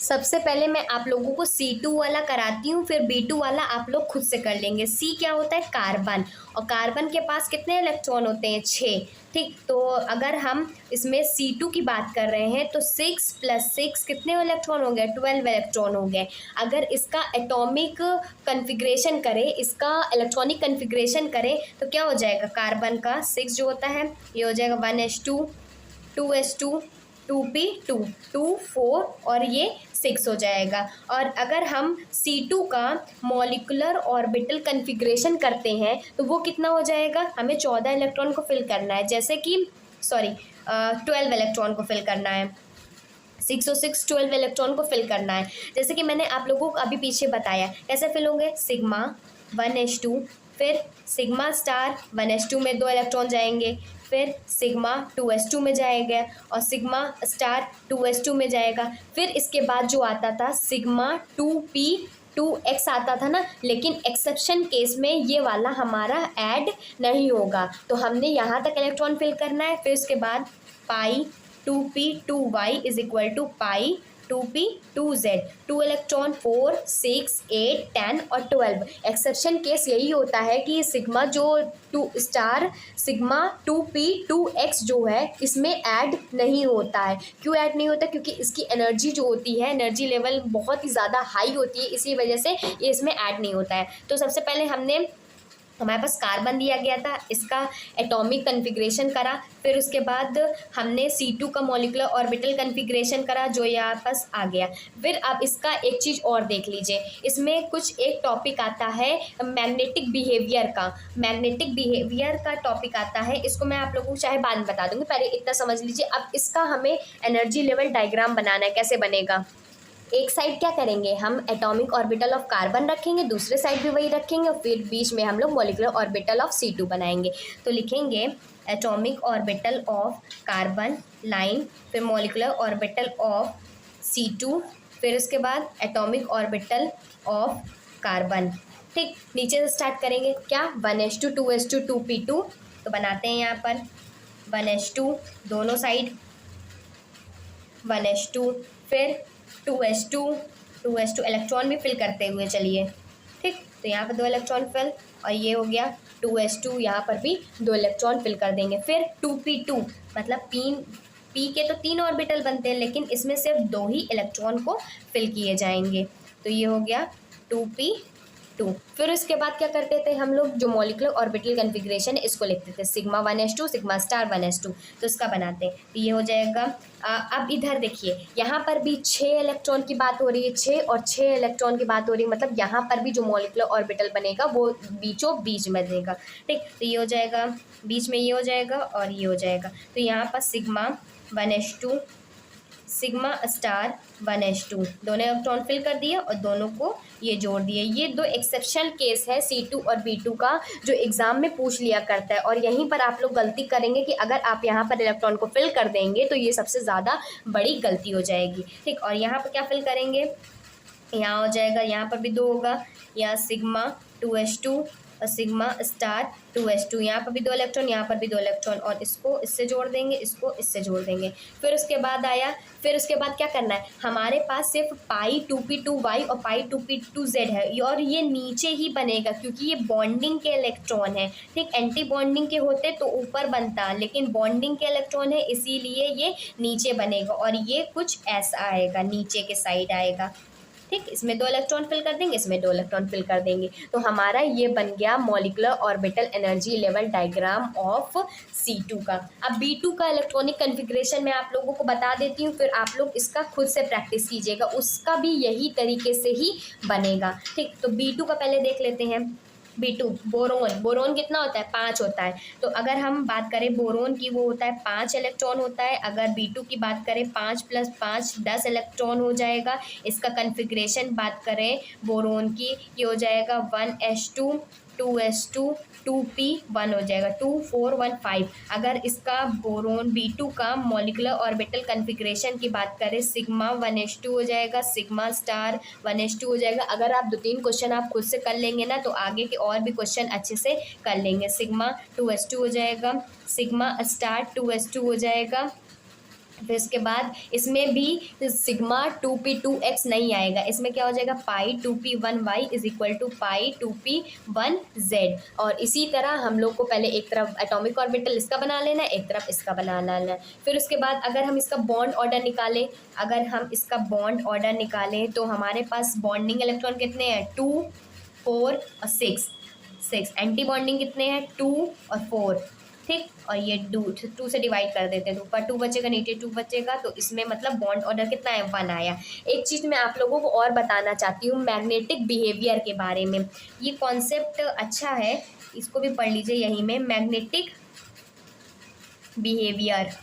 सबसे पहले मैं आप लोगों को C2 वाला कराती हूँ, फिर B2 वाला आप लोग खुद से कर लेंगे। C क्या होता है? कार्बन, और कार्बन के पास कितने इलेक्ट्रॉन होते हैं? 6। ठीक, तो अगर हम इसमें C2 की बात कर रहे हैं तो 6 + 6 कितने इलेक्ट्रॉन हो गए? 12 इलेक्ट्रॉन हो गए। अगर इसका एटॉमिक कन्फिग्रेशन करें, इसका इलेक्ट्रॉनिक कन्फिग्रेशन करें तो क्या हो जाएगा? कार्बन का 6 जो होता है ये हो जाएगा 1s2 2s2 2p2 2 4 और ये 6 हो जाएगा। और अगर हम C2 का मॉलिक्यूलर ऑर्बिटल कन्फिग्रेशन करते हैं तो वो कितना हो जाएगा? हमें 14 इलेक्ट्रॉन को फिल करना है, जैसे कि 12 इलेक्ट्रॉन को फिल करना है। 6 और 6 12 इलेक्ट्रॉन को फिल करना है, जैसे कि मैंने आप लोगों को अभी पीछे बताया। कैसे फिल होंगे? सिग्मा 1s2, फिर सिग्मा स्टार 1s2 में 2 इलेक्ट्रॉन जाएंगे, फिर सिग्मा 2s2 में जाएगा और सिग्मा स्टार 2s2 में जाएगा। फिर इसके बाद जो आता था सिग्मा 2p 2x आता था ना, लेकिन एक्सेप्शन केस में ये वाला हमारा ऐड नहीं होगा, तो हमने यहाँ तक इलेक्ट्रॉन फिल करना है। फिर उसके बाद pi 2p 2y is equal to pi 2p 2z, 2 electron 4 6 8 10 और 12। एक्सेप्शन केस यही होता है कि सिग्मा जो 2 स्टार सिग्मा 2p 2x जो है इसमें ऐड नहीं होता है। क्यों ऐड नहीं होता? क्योंकि इसकी एनर्जी जो होती है, एनर्जी लेवल बहुत ही ज़्यादा हाई होती है, इसी वजह से ये इसमें ऐड नहीं होता है। तो सबसे पहले हमारे पास कार्बन दिया गया था, इसका एटॉमिक कन्फिग्रेशन करा, फिर उसके बाद हमने C2 का मॉलिक्यूलर ऑर्बिटल कन्फिग्रेशन करा जो यहाँ पास आ गया। फिर अब इसका एक चीज़ और देख लीजिए, इसमें कुछ एक टॉपिक आता है मैग्नेटिक बिहेवियर का। मैग्नेटिक बिहेवियर का टॉपिक आता है, इसको मैं आप लोगों को चाहे बाद में बता दूँगी, पहले इतना समझ लीजिए। अब इसका हमें एनर्जी लेवल डायग्राम बनाना है। कैसे बनेगा? एक साइड क्या करेंगे, हम एटॉमिक ऑर्बिटल ऑफ कार्बन रखेंगे, दूसरे साइड भी वही रखेंगे, और फिर बीच में हम लोग मॉलिक्यूलर ऑर्बिटल ऑफ C2 बनाएंगे। तो लिखेंगे atomic orbital of carbon line, फिर मॉलिक्यूलर ऑर्बिटल ऑफ C2, फिर उसके बाद एटॉमिक ऑर्बिटल ऑफ कार्बन। ठीक, नीचे से स्टार्ट करेंगे। क्या? 1s2 2s2 2p2, तो बनाते हैं यहाँ पर 1s2 दोनों साइड 1s2, फिर 2s2 इलेक्ट्रॉन भी फिल करते हुए चलिए। ठीक, तो यहाँ पर 2 इलेक्ट्रॉन फिल, और ये हो गया 2s2, यहाँ पर भी 2 इलेक्ट्रॉन फिल कर देंगे। फिर 2p2, मतलब p के तो 3 ऑर्बिटल बनते हैं, लेकिन इसमें सिर्फ 2 ही इलेक्ट्रॉन को फिल किए जाएंगे। तो ये हो गया 2p 2। फिर उसके बाद क्या करते थे हम लोग, जो मॉलिक्यूलर ऑर्बिटल कन्फिग्रेशन है इसको लिखते थे sigma 1s2 sigma star 1s2। तो इसका बनाते हैं, तो ये हो जाएगा। अब इधर देखिए, यहाँ पर भी 6 इलेक्ट्रॉन की बात हो रही है, 6 और 6 इलेक्ट्रॉन की बात हो रही है, मतलब यहाँ पर भी जो मॉलिक्यूलर ऑर्बिटल बनेगा वो बीचों बीच में देगा। ठीक, तो ये हो जाएगा, बीच में ये हो जाएगा और ये हो जाएगा। तो यहाँ पर sigma 1s2 sigma star 1s2 दोनों इलेक्ट्रॉन फिल कर दिए और दोनों को ये जोड़ दिए। ये दो एक्सेप्शनल केस है C2 और B2 का, जो एग्जाम में पूछ लिया करता है। और यहीं पर आप लोग गलती करेंगे कि अगर आप यहाँ पर इलेक्ट्रॉन को फिल कर देंगे तो ये सबसे ज़्यादा बड़ी गलती हो जाएगी। ठीक, और यहाँ पर क्या फिल करेंगे, यहाँ हो जाएगा, यहाँ पर भी 2 होगा, यहाँ सिग्मा 2s2 और सिग्मा स्टार 2s2, यहाँ पर भी 2 इलेक्ट्रॉन, यहाँ पर भी 2 इलेक्ट्रॉन, और इसको इससे जोड़ देंगे, इसको इससे जोड़ देंगे। फिर उसके बाद आया, फिर उसके बाद क्या करना है, हमारे पास सिर्फ पाई 2p2y और पाई 2p2z है, और ये नीचे ही बनेगा क्योंकि ये बॉन्डिंग के इलेक्ट्रॉन है। ठीक, एंटी बॉन्डिंग के होते तो ऊपर बनता, लेकिन बॉन्डिंग के इलेक्ट्रॉन है इसीलिए ये नीचे बनेगा, और ये कुछ ऐसा आएगा, नीचे के साइड आएगा। ठीक, इसमें 2 इलेक्ट्रॉन फिल कर देंगे, इसमें 2 इलेक्ट्रॉन फिल कर देंगे। तो हमारा ये बन गया molecular orbital energy level diagram of C2 का। अब B2 का इलेक्ट्रॉनिक कन्फिग्रेशन मैं आप लोगों को बता देती हूँ, फिर आप लोग इसका खुद से प्रैक्टिस कीजिएगा, उसका भी यही तरीके से ही बनेगा। ठीक, तो B2 का पहले देख लेते हैं। B2 बोरोन कितना होता है, 5 होता है। तो अगर हम बात करें बोरोन की, वो होता है 5 इलेक्ट्रॉन होता है। अगर B2 की बात करें 5 + 5 10 इलेक्ट्रॉन हो जाएगा। इसका कन्फिग्रेशन बात करें बोरोन की, ये हो जाएगा 1s2 2s2 2p1 हो जाएगा, 2 4 1 5। अगर इसका बोरोन B2 का मॉलिक्यूलर ऑर्बिटल कन्फिग्रेशन की बात करें, सिग्मा 1s2 हो जाएगा, सिग्मा स्टार 1s2 हो जाएगा। अगर आप 2-3 क्वेश्चन आप खुद से कर लेंगे ना, तो आगे के और भी क्वेश्चन अच्छे से कर लेंगे। सिग्मा 2s2 हो जाएगा, सिग्मा स्टार 2s2 हो जाएगा। फिर इसके बाद इसमें भी सिग्मा 2p2x नहीं आएगा, इसमें क्या हो जाएगा, pi 2p1y is equal to pi 2p1z। और इसी तरह हम लोग को पहले एक तरफ एटॉमिक ऑर्बिटल इसका बना लेना है, एक तरफ इसका बना लेना है। फिर उसके बाद अगर हम इसका बॉन्ड ऑर्डर निकालें, अगर हम इसका बॉन्ड ऑर्डर निकालें तो हमारे पास बॉन्डिंग इलेक्ट्रॉन कितने हैं, 2 4 और 6। एंटी बॉन्डिंग कितने हैं, 2 और 4। ठीक, और ये 2 से डिवाइड कर देते हैं, तो ऊपर 2 बचेगा, नीचे 2 बचेगा। तो इसमें मतलब बॉन्ड ऑर्डर कितना है, 1 आया। एक चीज़ मैं आप लोगों को और बताना चाहती हूँ मैग्नेटिक बिहेवियर के बारे में। ये कॉन्सेप्ट अच्छा है, इसको भी पढ़ लीजिए यहीं में, मैग्नेटिक बिहेवियर।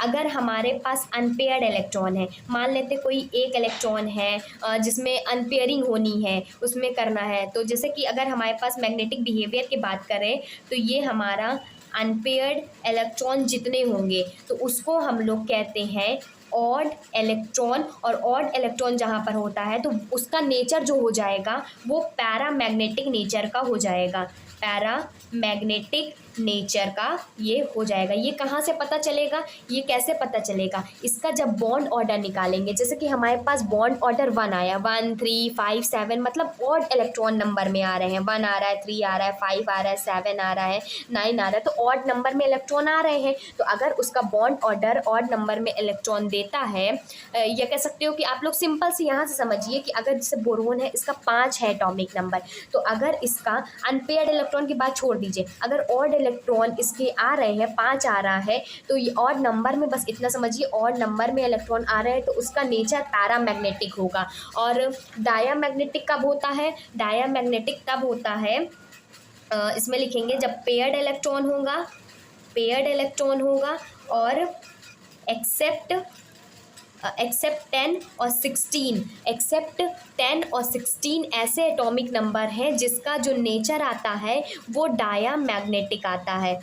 अगर हमारे पास अनपेयर्ड इलेक्ट्रॉन है, मान लेते कोई एक इलेक्ट्रॉन है जिसमें अनपेयरिंग होनी है, उसमें करना है, तो जैसे कि अगर हमारे पास मैग्नेटिक बिहेवियर की बात करें तो ये हमारा अनपेयर्ड इलेक्ट्रॉन जितने होंगे तो उसको हम लोग कहते हैं ऑड इलेक्ट्रॉन। और ऑड इलेक्ट्रॉन जहाँ पर होता है तो उसका नेचर जो हो जाएगा वो पैरामैग्नेटिक नेचर का हो जाएगा, पैरामैग्नेटिक नेचर का ये हो जाएगा। ये कहाँ से पता चलेगा, ये कैसे पता चलेगा, इसका जब बॉन्ड ऑर्डर निकालेंगे। जैसे कि हमारे पास बॉन्ड ऑर्डर 1 आया, 1 3 5 7, मतलब ऑड इलेक्ट्रॉन नंबर में आ रहे हैं, 1 आ रहा है, 3 आ रहा है, 5 आ रहा है, 7 आ रहा है, 9 आ रहा है, तो ऑड नंबर में इलेक्ट्रॉन आ रहे हैं। तो अगर उसका बॉन्ड ऑर्डर ऑड नंबर में इलेक्ट्रॉन देता है, या कह सकते हो कि आप लोग सिंपल से यहाँ से समझिए कि अगर जैसे बोरोन है, इसका 5 है एटॉमिक नंबर, तो अगर इसका अनपेयर्ड इलेक्ट्रॉन की बात छोड़ दीजिए, अगर ऑड इलेक्ट्रॉन इसके आ रहे हैं, 5 आ रहा है, तो ये ऑड नंबर में बस इतना समझिए, ऑड नंबर में इलेक्ट्रॉन आ रहे हैं तो उसका नेचर पैरामैग्नेटिक होगा। और डायामैग्नेटिक कब होता है, डायामैग्नेटिक तब होता है, इसमें लिखेंगे जब पेयर्ड इलेक्ट्रॉन होगा और एक्सेप्ट 10 और 16 ऐसे एटॉमिक नंबर हैं जिसका जो नेचर आता है वो डायामैग्नेटिक आता है।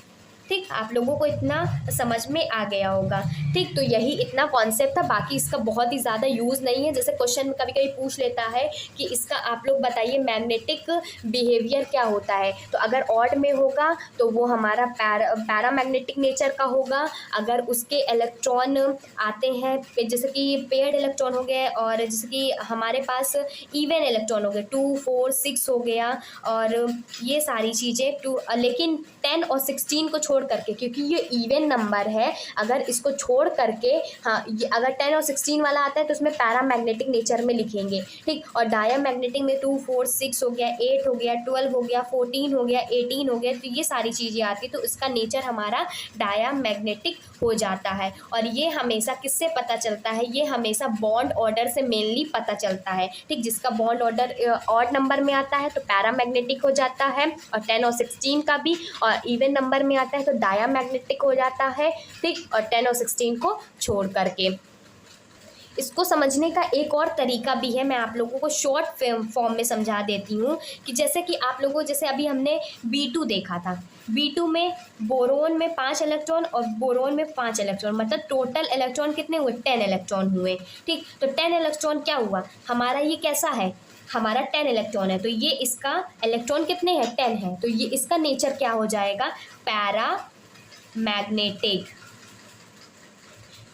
ठीक, आप लोगों को इतना समझ में आ गया होगा। ठीक, तो यही इतना कॉन्सेप्ट था, बाकी इसका बहुत ही ज़्यादा यूज़ नहीं है। जैसे क्वेश्चन कभी कभी पूछ लेता है कि इसका आप लोग बताइए मैग्नेटिक बिहेवियर क्या होता है, तो अगर ऑड में होगा तो वो हमारा पैरामैग्नेटिक नेचर का होगा। अगर उसके इलेक्ट्रॉन आते हैं, जैसे कि पेयर्ड इलेक्ट्रॉन हो गए, और जैसे कि हमारे पास इवन इलेक्ट्रॉन हो गए, 2 4 6 हो गया, और ये सारी चीज़ें लेकिन 10 और 16 को छोड़ करके, क्योंकि ये इवन नंबर है, अगर इसको छोड़ करके, हाँ ये अगर 10 और 16 वाला आता है तो उसमें पैरामैग्नेटिक नेचर में लिखेंगे, ठीक। और डायमैग्नेटिक में 2 4 6 हो गया, 8 हो गया, 12 हो गया, 14 हो गया, 18 हो गया, तो ये सारी चीज़ें आती, तो इसका नेचर हमारा डायमैग्नेटिक हो जाता है। और ये हमेशा किससे पता चलता है, ये हमेशा बॉन्ड ऑर्डर से मेनली पता चलता है, ठीक। जिसका बॉन्ड ऑर्डर ऑड नंबर में आता है तो पैरामैग्नेटिक हो जाता है, और 10 और 16 का भी, और इवन नंबर में आता है तो डायमैग्नेटिक हो जाता है, ठीक। और 10 और 16 को छोड़ करके। इसको समझने का एक और तरीका भी है, मैं आप लोगों को शॉर्ट फॉर्म में समझा देती हूँ कि जैसे कि आप लोगों, जैसे अभी हमने B2 देखा था, B2 में बोरोन में 5 इलेक्ट्रॉन और बोरोन में 5 इलेक्ट्रॉन, मतलब टोटल इलेक्ट्रॉन कितने हुए, 10 इलेक्ट्रॉन हुए, ठीक। तो 10 इलेक्ट्रॉन क्या हुआ हमारा, ये कैसा है, हमारा 10 इलेक्ट्रॉन है, तो ये इसका इलेक्ट्रॉन कितने हैं, 10 है, तो ये इसका नेचर क्या हो जाएगा, पैरा मैग्नेटिक।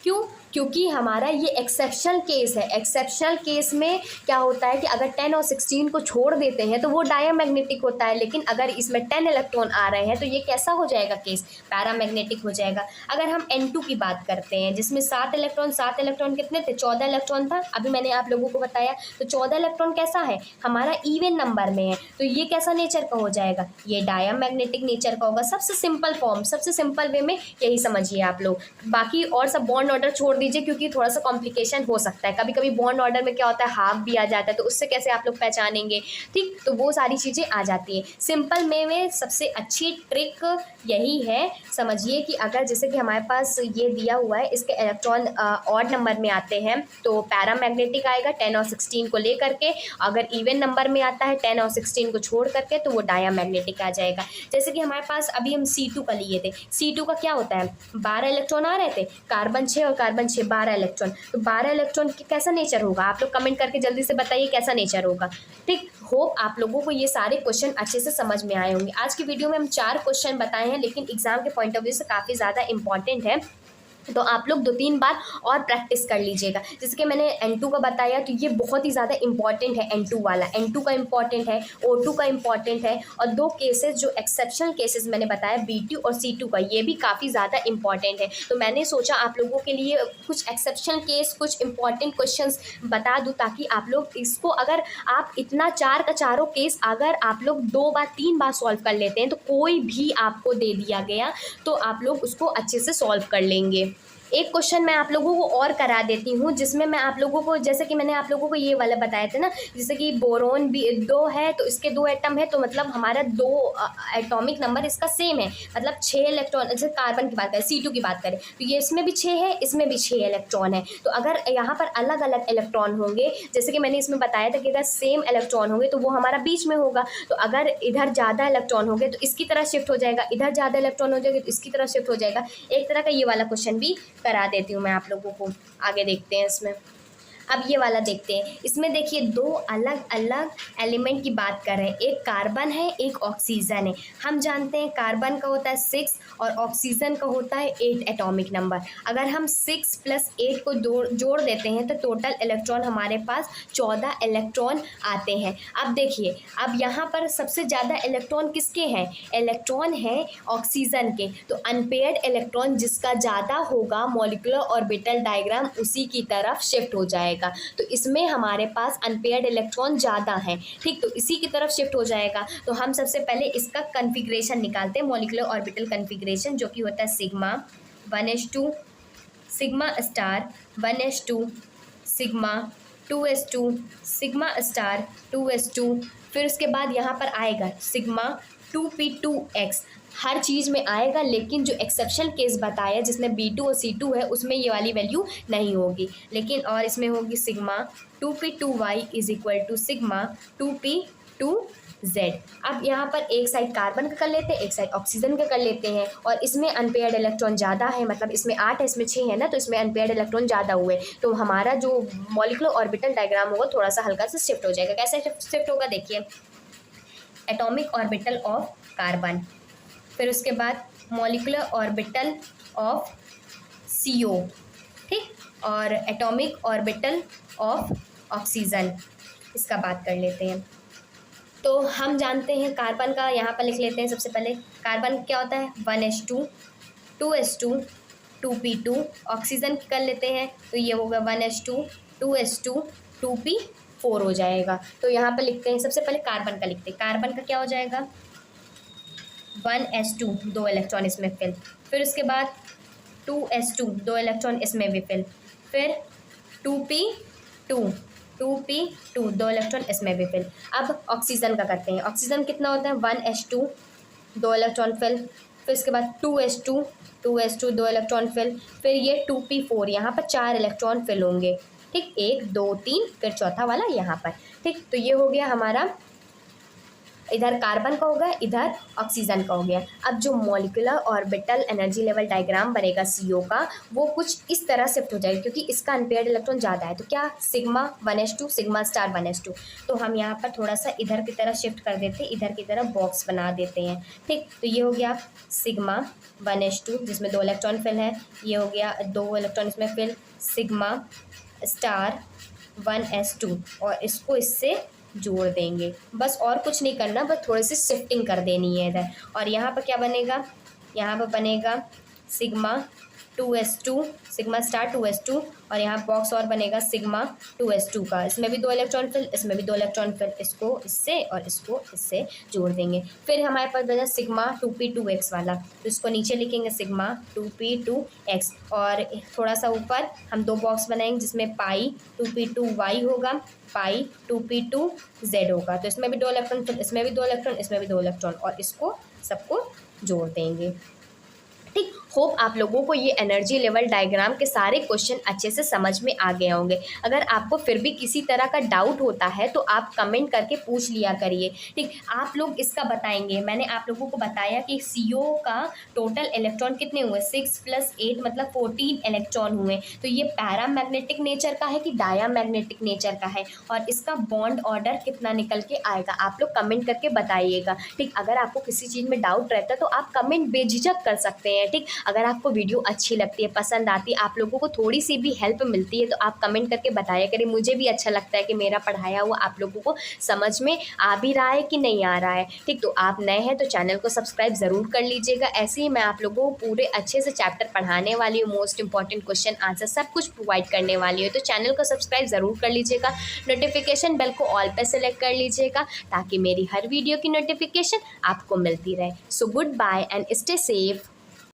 क्यों, क्योंकि हमारा ये एक्सेप्शनल केस है। एक्सेप्शनल केस में क्या होता है कि अगर 10 और 16 को छोड़ देते हैं तो वो डायमैग्नेटिक होता है, लेकिन अगर इसमें 10 इलेक्ट्रॉन आ रहे हैं तो ये कैसा हो जाएगा केस, पैरामैग्नेटिक हो जाएगा। अगर हम N2 की बात करते हैं जिसमें 7 इलेक्ट्रॉन कितने थे, 14 इलेक्ट्रॉन था, अभी मैंने आप लोगों को बताया, तो 14 इलेक्ट्रॉन कैसा है, हमारा इवन नंबर में है, तो ये कैसा नेचर का हो जाएगा, ये डायमैग्नेटिक नेचर का होगा। सबसे सिंपल फॉर्म, सबसे सिंपल वे में यही समझिए आप लोग। बाकी और सब बॉन्ड ऑर्डर छोड़ दीजिए क्योंकि थोड़ा सा कॉम्प्लिकेशन हो सकता है, कभी कभी बॉन्ड ऑर्डर में क्या होता है हाफ भी आ जाता है, तो उससे कैसे आप लोग पहचानेंगे, ठीक। तो वो सारी चीज़ें आ जाती हैं सिंपल में सबसे अच्छी ट्रिक यही है। समझिए कि अगर जैसे कि हमारे पास ये दिया हुआ है, इसके इलेक्ट्रॉन ऑड नंबर में आते हैं तो पैरामैग्नेटिक आएगा 10 और 16 को ले करके, अगर इवन नंबर में आता है 10 और 16 को छोड़ करके तो वो डायमैग्नेटिक आ जाएगा। जैसे कि हमारे पास अभी हम C2 का लिए थे, C2 का क्या होता है, 12 इलेक्ट्रॉन आ रहे थे, कार्बन 6 और कार्बन 6, 12 इलेक्ट्रॉन, तो 12 इलेक्ट्रॉन कैसा नेचर होगा, आप लोग कमेंट करके जल्दी से बताइए कैसा नेचर होगा, ठीक। होप आप लोगों को ये सारे क्वेश्चन अच्छे से समझ में आए होंगे। आज की वीडियो में हम 4 क्वेश्चन बताए हैं, लेकिन एग्जाम के पॉइंट ऑफ व्यू से काफ़ी ज़्यादा इंपॉर्टेंट है, तो आप लोग 2-3 बार और प्रैक्टिस कर लीजिएगा। जैसे कि मैंने N2 का बताया तो ये बहुत ही ज़्यादा इंपॉर्टेंट है, N2 वाला, N2 का इंपॉर्टेंट है, O2 का इंपॉर्टेंट है, और 2 केसेस जो एक्सेप्शनल केसेस मैंने बताया B2 और C2 का, ये भी काफ़ी ज़्यादा इंपॉर्टेंट है। तो मैंने सोचा आप लोगों के लिए कुछ एक्सेप्शनल केस, कुछ इंपॉर्टेंट क्वेश्चंस बता दूँ, ताकि आप लोग इसको, अगर आप इतना 4 का चारों केस अगर आप लोग 2 बार 3 बार सॉल्व कर लेते हैं तो कोई भी आपको दे दिया गया तो आप लोग उसको अच्छे से सॉल्व कर लेंगे। एक क्वेश्चन मैं आप लोगों को और करा देती हूँ, जिसमें मैं आप लोगों को, जैसे कि मैंने आप लोगों को ये वाला बताया था ना, जैसे कि बोरोन भी 2 है तो इसके 2 एटम है, तो मतलब हमारा 2 एटॉमिक नंबर इसका सेम है, मतलब 6 इलेक्ट्रॉन। जैसे कार्बन की बात करें, C2 की बात करें तो ये इसमें भी 6 है, इसमें भी 6 इलेक्ट्रॉन है। तो अगर यहाँ पर अलग अलग इलेक्ट्रॉन होंगे, जैसे कि मैंने इसमें बताया था कि अगर सेम इलेक्ट्रॉन होंगे तो वो हमारा बीच में होगा, तो अगर इधर ज़्यादा इलेक्ट्रॉन होंगे तो इसकी तरह शिफ्ट हो जाएगा, इधर ज़्यादा इलेक्ट्रॉन हो जाएगा तो इसकी तरह शिफ्ट हो जाएगा। एक तरह का ये वाला क्वेश्चन भी करा देती हूँ मैं आप लोगों को। आगे देखते हैं इसमें। अब ये वाला देखते हैं, इसमें देखिए 2 अलग अलग एलिमेंट की बात कर रहे हैं, एक कार्बन है एक ऑक्सीजन है। हम जानते हैं कार्बन का होता है 6 और ऑक्सीजन का होता है 8 एटॉमिक नंबर। अगर हम 6 + 8 को जोड़ देते हैं तो टोटल इलेक्ट्रॉन हमारे पास 14 इलेक्ट्रॉन आते हैं। अब देखिए, अब यहाँ पर सबसे ज़्यादा इलेक्ट्रॉन किसके हैं, इलेक्ट्रॉन है ऑक्सीजन के, तो अनपेयर्ड इलेक्ट्रॉन जिसका ज़्यादा होगा मॉलिक्यूलर ऑर्बिटल डायग्राम उसी की तरफ शिफ्ट हो जाएगा। तो इसमें हमारे पास अनपेयर्ड इलेक्ट्रॉन ज़्यादा है, ठीक, तो इसी की तरफ शिफ्ट हो जाएगा। तो हम सबसे पहले इसका कन्फिग्रेशन निकालते हैं, मॉलिक्यूलर ऑर्बिटल कन्फिग्रेशन, जो कि होता है sigma 1s2, sigma star 1s2, sigma 2s2, sigma star 2s2, फिर उसके बाद यहाँ पर आएगा सिग्मा 2p2x, हर चीज़ में आएगा, लेकिन जो एक्सेप्शन केस बताया जिसमें B2 और C2 है उसमें ये वाली वैल्यू नहीं होगी, लेकिन और इसमें होगी सिग्मा 2p2y = सिग्मा 2p2z। अब यहाँ पर एक साइड कार्बन का कर लेते हैं, एक साइड ऑक्सीजन का कर लेते हैं, और इसमें अनपेयर्ड इलेक्ट्रॉन ज़्यादा है, मतलब इसमें 8 है इसमें 6 है ना, तो इसमें अनपेयर्ड इलेक्ट्रॉन ज़्यादा हुए, तो हमारा जो मॉलिक्यूलर ऑर्बिटल डायग्राम होगा थोड़ा सा हल्का से शिफ्ट हो जाएगा। कैसे शिफ्ट होगा, देखिए एटॉमिक ऑर्बिटल ऑफ कार्बन, फिर उसके बाद मॉलिक्यूलर ऑर्बिटल ऑफ CO, ठीक, और एटॉमिक ऑर्बिटल ऑफ ऑक्सीजन। इसका बात कर लेते हैं। तो हम जानते हैं कार्बन का, यहाँ पर लिख लेते हैं सबसे पहले। कार्बन क्या होता है 1s2 2s2 2p2। ऑक्सीजन कर लेते हैं तो ये होगा 1s2 2s2 2p4 हो जाएगा। तो यहाँ पर लिखते हैं सबसे पहले कार्बन का, लिखते हैं कार्बन का क्या हो जाएगा 1s2 दो इलेक्ट्रॉन इसमें फिल, फिर उसके बाद 2s2 दो इलेक्ट्रॉन इसमें भी फिल, फिर 2p2 2p2 दो इलेक्ट्रॉन इसमें भी फिल। अब ऑक्सीजन का करते हैं। ऑक्सीजन कितना होता है 1s2 दो इलेक्ट्रॉन फिल, फिर इसके बाद 2s2 दो इलेक्ट्रॉन फिल, फिर ये 2p4 यहाँ पर 4 इलेक्ट्रॉन फिल होंगे। ठीक, 1 2 3 फिर चौथा वाला यहाँ पर। ठीक, तो ये हो गया हमारा, इधर कार्बन का हो गया, इधर ऑक्सीजन का हो गया। अब जो molecular orbital energy level diagram बनेगा CO का, वो कुछ इस तरह शिफ्ट हो जाएगा क्योंकि इसका अनपेयर्ड इलेक्ट्रॉन ज़्यादा है। तो क्या sigma 1s2 sigma star 1s2। तो हम यहाँ पर थोड़ा सा इधर की तरफ शिफ्ट कर देते हैं, इधर की तरफ बॉक्स बना देते हैं। ठीक, तो ये हो गया सिग्मा 1s2 जिसमें 2 इलेक्ट्रॉन फिल है, ये हो गया 2 इलेक्ट्रॉन इसमें फिल सिग्मा स्टार 1s2 और इसको इससे जोड़ देंगे। बस और कुछ नहीं करना, बस थोड़ी सी शिफ्टिंग कर देनी है इधर। और यहाँ पर क्या बनेगा, यहाँ पर बनेगा sigma 2s2 sigma star 2s2 और यहाँ बॉक्स और बनेगा सिग्मा 2s2 का। इसमें भी 2 इलेक्ट्रॉन फिल, इसमें भी 2 इलेक्ट्रॉन फिल, इसको इससे और इसको इससे जोड़ देंगे। फिर हमारे पास बचा सिग्मा 2p2x वाला, तो इसको नीचे लिखेंगे सिग्मा 2p2x और थोड़ा सा ऊपर हम 2 बॉक्स बनाएंगे जिसमें पाई 2p2y होगा, पाई 2p2z होगा। तो इसमें भी 2 इलेक्ट्रॉन फिल, इसमें भी 2 इलेक्ट्रॉन, इसमें भी 2 इलेक्ट्रॉन और इसको सबको जोड़ देंगे। ठीक, होप आप लोगों को ये एनर्जी लेवल डायग्राम के सारे क्वेश्चन अच्छे से समझ में आ गए होंगे। अगर आपको फिर भी किसी तरह का डाउट होता है तो आप कमेंट करके पूछ लिया करिए। ठीक, आप लोग इसका बताएंगे। मैंने आप लोगों को बताया कि CO का टोटल इलेक्ट्रॉन कितने हुए 6 + 8 मतलब 14 इलेक्ट्रॉन हुए। तो ये पैरामैग्नेटिक नेचर का है कि डायामैग्नेटिक नेचर का है और इसका बॉन्ड ऑर्डर कितना निकल के आएगा आप लोग कमेंट करके बताइएगा। ठीक, अगर आपको किसी चीज़ में डाउट रहता है तो आप कमेंट बेझिझक कर सकते हैं। ठीक, अगर आपको वीडियो अच्छी लगती है, पसंद आती है, आप लोगों को थोड़ी सी भी हेल्प मिलती है तो आप कमेंट करके बताया करें। मुझे भी अच्छा लगता है कि मेरा पढ़ाया हुआ आप लोगों को समझ में आ भी रहा है कि नहीं आ रहा है। ठीक, तो आप नए हैं तो चैनल को सब्सक्राइब ज़रूर कर लीजिएगा। ऐसे ही मैं आप लोगों को पूरे अच्छे से चैप्टर पढ़ाने वाली हूँ, मोस्ट इंपॉर्टेंट क्वेश्चन आंसर सब कुछ प्रोवाइड करने वाली हूँ। तो चैनल को सब्सक्राइब ज़रूर कर लीजिएगा, नोटिफिकेशन बेल को ऑल पे सेलेक्ट कर लीजिएगा ताकि मेरी हर वीडियो की नोटिफिकेशन आपको मिलती रहे। So goodbye and stay safe.